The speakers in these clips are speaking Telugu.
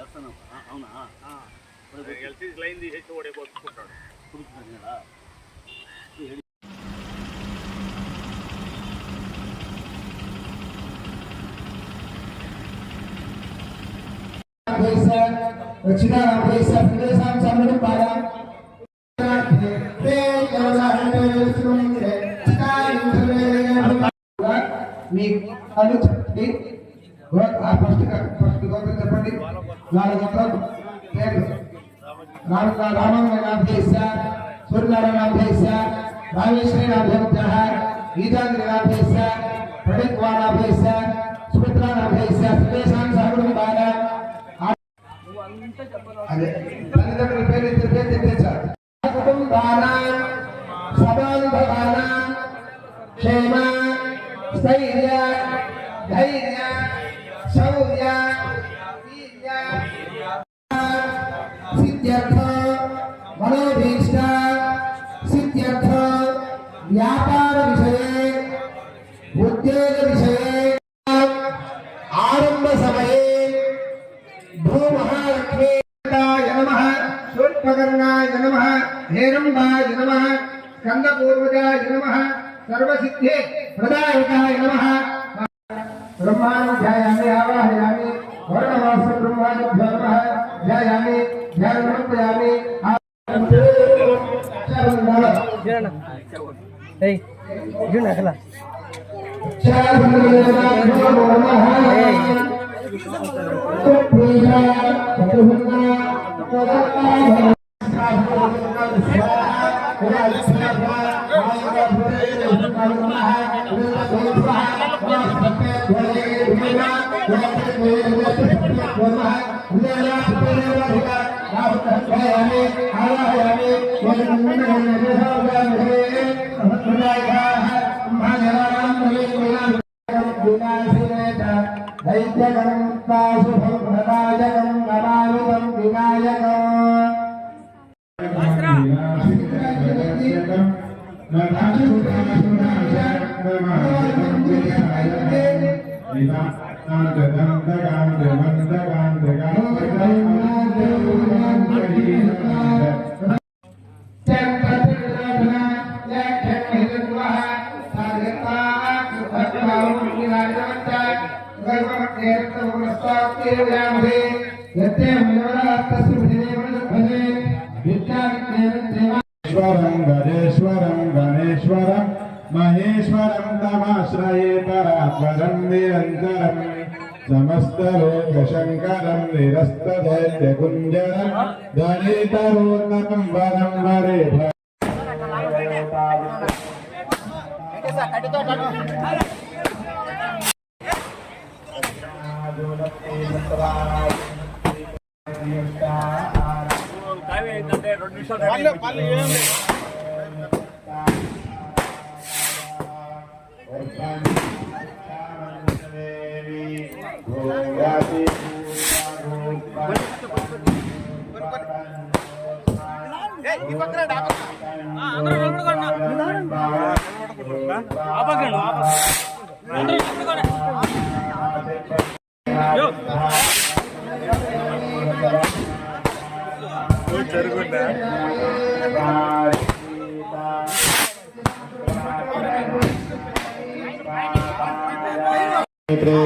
అవునా ఎల్సీసీ లైన్ తీసేసి ఓడే కొట్టుకుంటాడు కదా. మీ కళ్ళు చెప్పండి. ఫస్ట్ గోత్రం చెప్పండి. 4 గోత్రాలు పేర్లు. రామనాథేశ, సూర్యనారాయణాథేశ, రామేశ్వరీనాథేశ, గీతాంధ్రనాథేశ, ప్రణిత్వానాథేశ, సుమిత్రానాథేశ, సురేశాం సహకుటుంబాన. అదే తల్లిదండ్రుల పేరు ఇద్దరు పేరు తెచ్చారు. కుటుంబాన సమానుభవాన క్షేమ స్థైర్య ధైర్య శౌర్య వీర్య సిద్ధ్యర్థ మనోభీష్ట సిద్ధ్యర్థ వ్యాపార విషయే ఉద్యోగ విషయే ఆరంభ సమయే భూమహాలక్ష్మీయ నమః శూర్పకర్ణాయ నమః హేరంబాయ నమః స్కందపూర్వజాయ నమః सर्वसिद्धे प्रदायकाय नमः. ब्रह्माणं ध्यायामि आवाहयामि वर्णवास ब्रह्माणभ्यो नमः ध्यायामि ध्यानमर्पयामि. Hey, yun na kala. गणेश्वरं महेश्वरं तमाश्रये परात्परं निरन्तरं समस्तलोकशङ्करं निरस्तदैत्यकुञ्जरं गणितरोन्नतं वरं वरे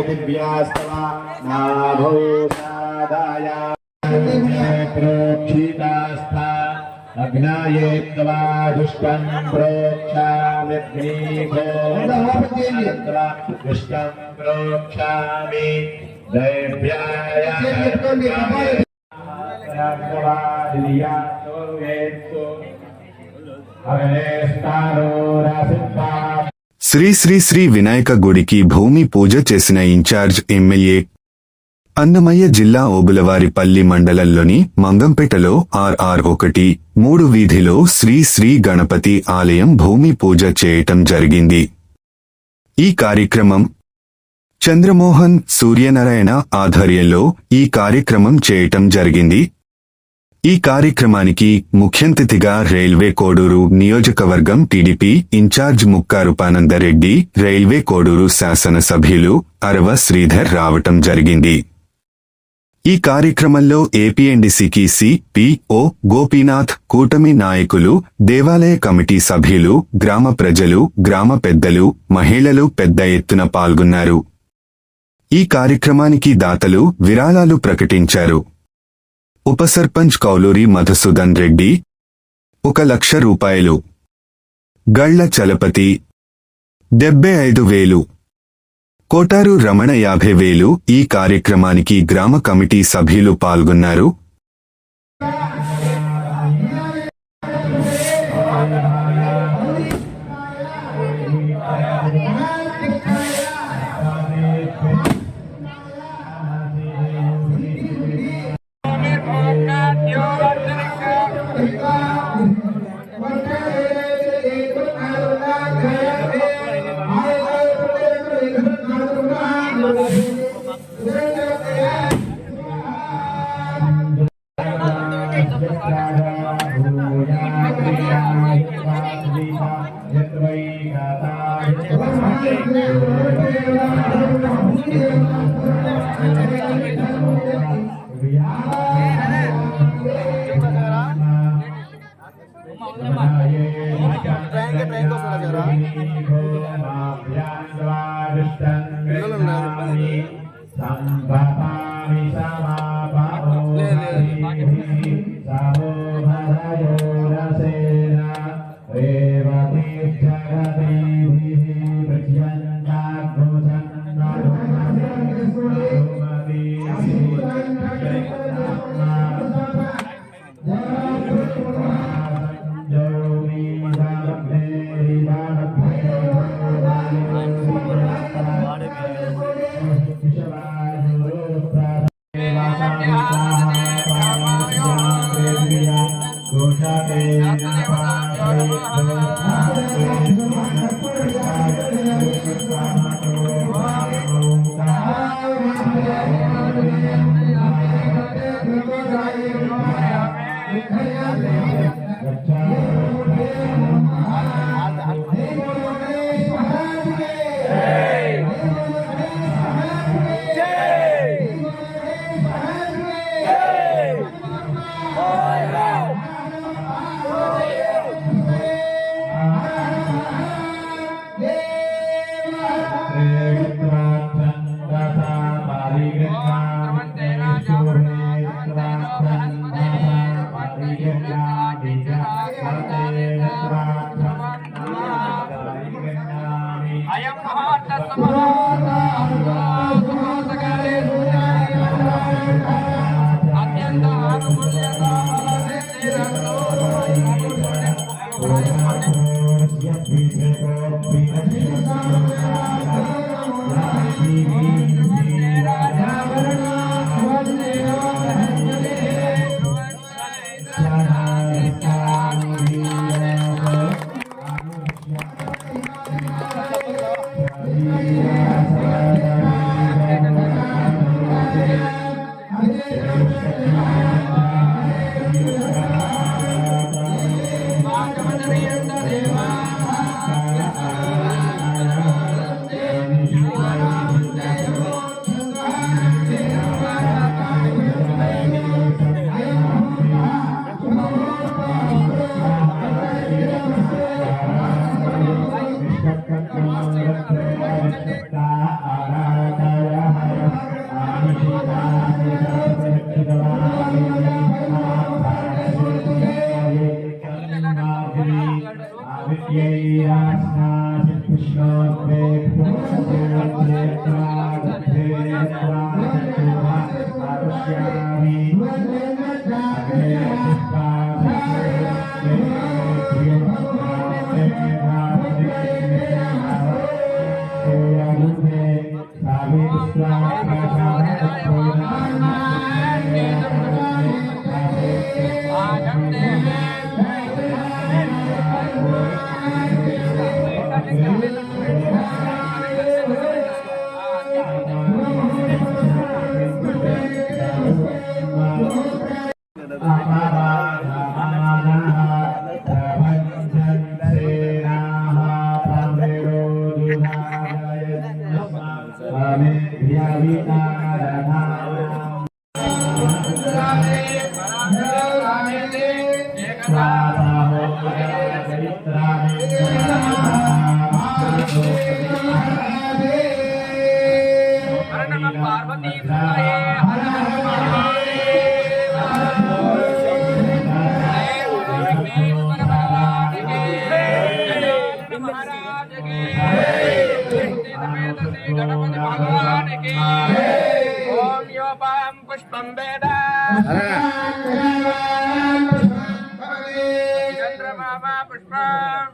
दिव्यास्तवा नाभूषादाय प्रोक्षितास्था अग्नाये त्वा दुष्टं प्रोक्षामिग्निभो दुष्टं प्रोक्षामि दैव्याय శ్రీ శ్రీ శ్రీ వినాయక గుడికి భూమి పూజ చేసిన ఇన్ఛార్జ్ ఎమ్మెల్యే అన్నమయ్య జిల్లా ఓబులవారిపల్లి మండలంలోని మంగంపేటలో RR1-3 వీధిలో శ్రీ శ్రీ గణపతి ఆలయం భూమి పూజ చేయటం జరిగింది. ఈ కార్యక్రమం చంద్రమోహన్ సూర్యనారాయణ ఆధ్వర్యంలో ఈ కార్యక్రమం చేయటం జరిగింది. ఈ కార్యక్రమానికి ముఖ్యంతిథిగా రైల్వే కోడూరు నియోజకవర్గం టీడీపీ ఇన్ఛార్జ్ ముక్కా రూపానందరెడ్డి, రైల్వే కోడూరు శాసనసభ్యులు అరవ శ్రీధర్ రావటం జరిగింది. ఈ కార్యక్రమంలో ఏపీఎండిసికి సిపిఓ గోపీనాథ్, కూటమి నాయకులు, దేవాలయ కమిటీ సభ్యులు, గ్రామ ప్రజలు, గ్రామ పెద్దలు, మహిళలు పెద్ద ఎత్తున పాల్గొన్నారు. ఈ కార్యక్రమానికి దాతలు విరాళాలు ప్రకటించారు. ఉప సర్పంచ్ కౌలూరి మధుసూదన్ రెడ్డి 1,00,000 రూపాయలు, గళ్ల చలపతి 75,000, కోటారు రమణ 50,000. ఈ కార్యక్రమానికి గ్రామ కమిటీ సభ్యులు పాల్గొన్నారు. गणपति भगवान की ओम योपाम पुष्पम वेदा चंद्रमा पुष्पम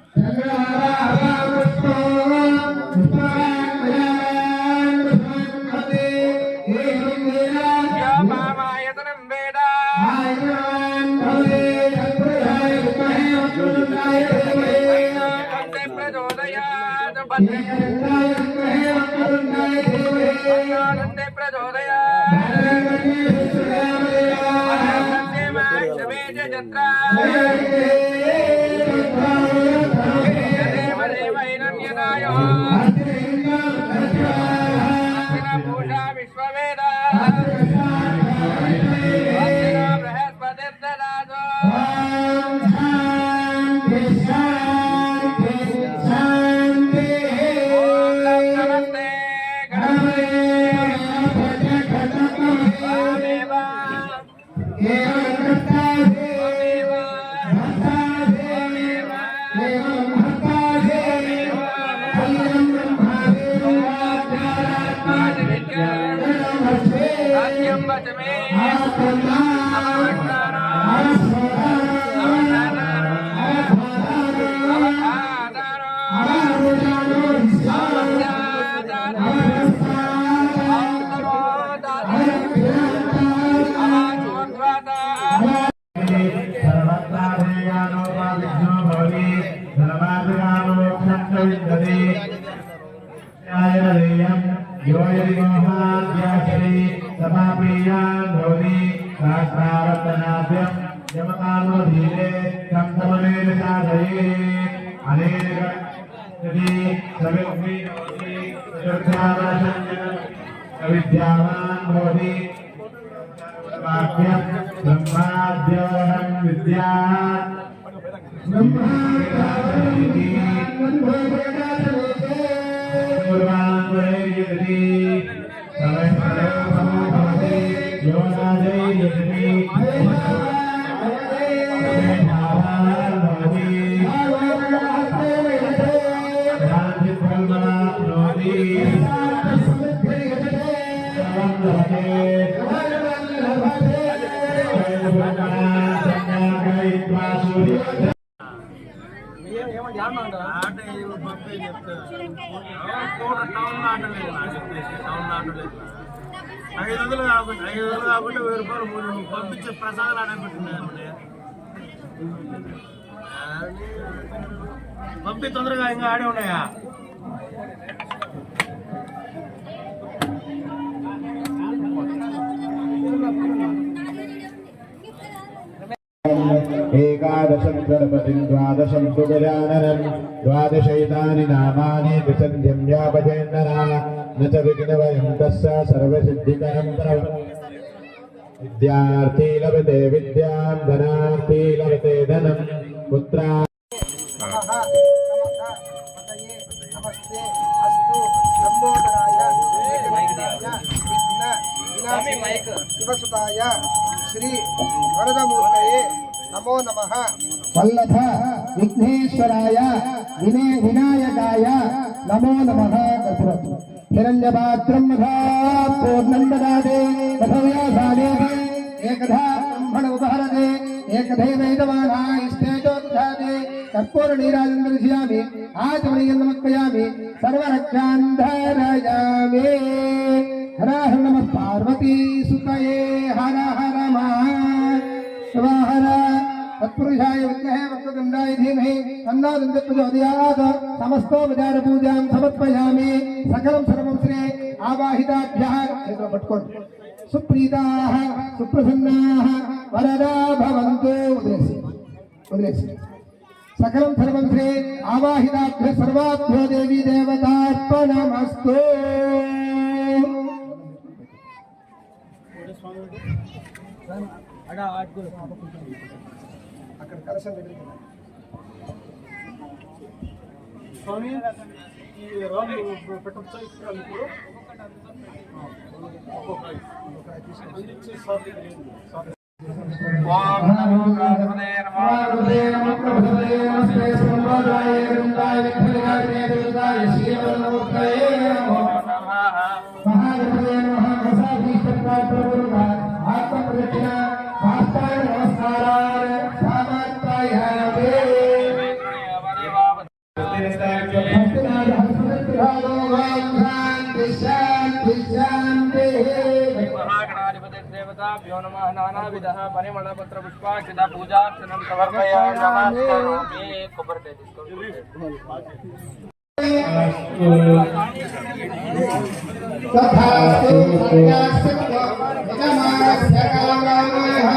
योपामायतनं वेदा प्रचोदयात् नंदे पूषा विश्ववेदा बृहस्पति विद्यावान भवति वाक्यं ब्रह्माद्योहं विद्या పంపించే ప్రసాదాలు ఆడబెట్టినాయి పంపి తొందరగా ఇంకా ఆడే ఉన్నాయా एकादशं गणपतिं द्वादशं तु गजाननं द्वादशैतानि नामानि विसन्ध्यं व्यापजेन्नरा न च विघ्नभयं तस्य सर्वसिद्धिकरं विद्यार्थी लभते विद्यां धनार्थी लभते धनं पुत्रा शिवसुताय श्री वरदमूर्तये नमो नमः। वल्लभ विघ्नेश्वराय विनायकाय नमो नमः। हिरण्यपात्रं मधा पूर्णं ददाते तथव्यासादे एकधा ब्रह्मण उपहरते एकधैवैतमाना इष्टेजोदधाते कर्पूरनीराजं दर्शयामि आचमनीयं नमस्कयामि सर्वरक्षां धारयामि। हर हर नमः पार्वती सुतये हर हर महादेव हर तत्पुरुषाय विद्महे वक्रतुण्डाय धीमहि तन्नो दन्तिः प्रचोदयात्। समस्तोपचार पूजां समर्पयामि। सकलं सर्वं श्री आवाहिताभ्यः पट्कोण्डि सुप्रीताः सुप्रसन्नाः वरदा भवन्तु। उद्रेसि सकलं सर्वं श्री आवाहिताभ्यः सर्वाभ्यो देवी देवतार्पणमस्तु। అక్కడ కలశం దగ్గరికి స్వామి ఈ రాళ్ళు పెట్టొచ్చా ఇక్కడ ఇప్పుడు అందించే సార్ ఓం నమో బృహస్పతే నమో महागणाधिपतिर्देवताभ्यो नमः नानाविधः परिमलपत्र पुष्पाक्षित पूजार्चनं समर्पयामि नमस्करोमि कोपर्टे तथास्तु सर्वस्य यजमानस्य कामनाः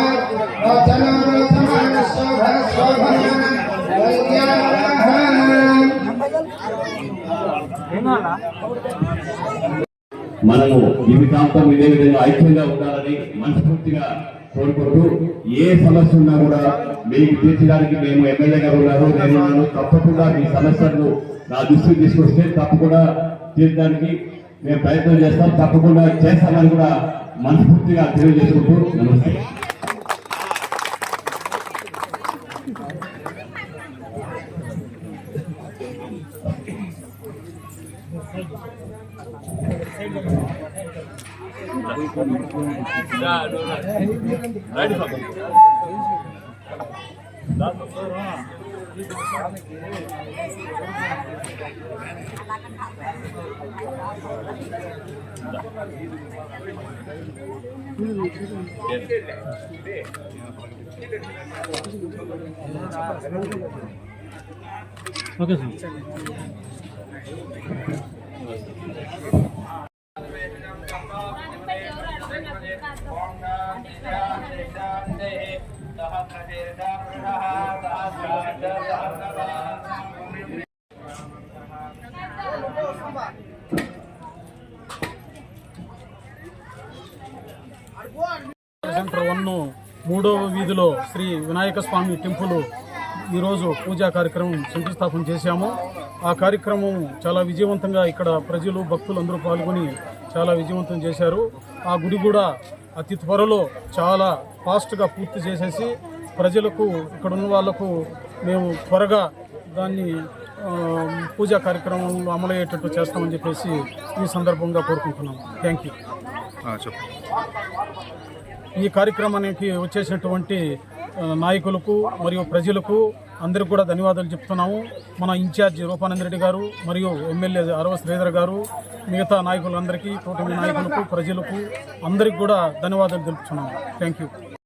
वचनो समानस्य भरशोभनः మనము జీవితాంతం ఇదే విధంగా ఐక్యంగా ఉండాలని మనస్ఫూర్తిగా కోరుకుంటూ ఏ సమస్య ఉన్నా కూడా మీకు తీర్చడానికి మేము ఎమ్మెల్యే గారు ఉన్నారు, నేను ఉన్నాను. తప్పకుండా మీ సమస్యలను నా దృష్టికి తీసుకొస్తే తప్పకుండా తీర్చడానికి మేము ప్రయత్నం చేస్తాం, తప్పకుండా చేస్తామని కూడా మనస్ఫూర్తిగా తెలియజేసుకుంటూ నమస్తే. Okay sir. సెంటర్ 1 3వ వీధిలో శ్రీ వినాయక స్వామి టెంపుల్ ఈరోజు పూజా కార్యక్రమం శంకుస్థాపన చేశాము. ఆ కార్యక్రమం చాలా విజయవంతంగా ఇక్కడ ప్రజలు భక్తులు అందరూ పాల్గొని చాలా విజయవంతం చేశారు. ఆ గుడి కూడా అతి త్వరలో చాలా ఫాస్ట్గా పూర్తి చేసేసి ప్రజలకు ఇక్కడ ఉన్న వాళ్లకు మేము త్వరగా దాన్ని పూజా కార్యక్రమంలో అమలయ్యేటట్టు చేస్తామని చెప్పేసి ఈ సందర్భంగా కోరుకుంటున్నాము. Thank you. ఈ కార్యక్రమానికి వచ్చేసినటువంటి నాయకులకు మరియు ప్రజలకు అందరికీ కూడా ధన్యవాదాలు చెప్తున్నాము. మన ఇన్ఛార్జి రూపానంద రెడ్డి గారు మరియు ఎమ్మెల్యే అరవ శ్రీధర్ గారు, మిగతా నాయకులందరికీ, కూటమి నాయకులకు, ప్రజలకు అందరికీ కూడా ధన్యవాదాలు తెలుపుతున్నాము. Thank you.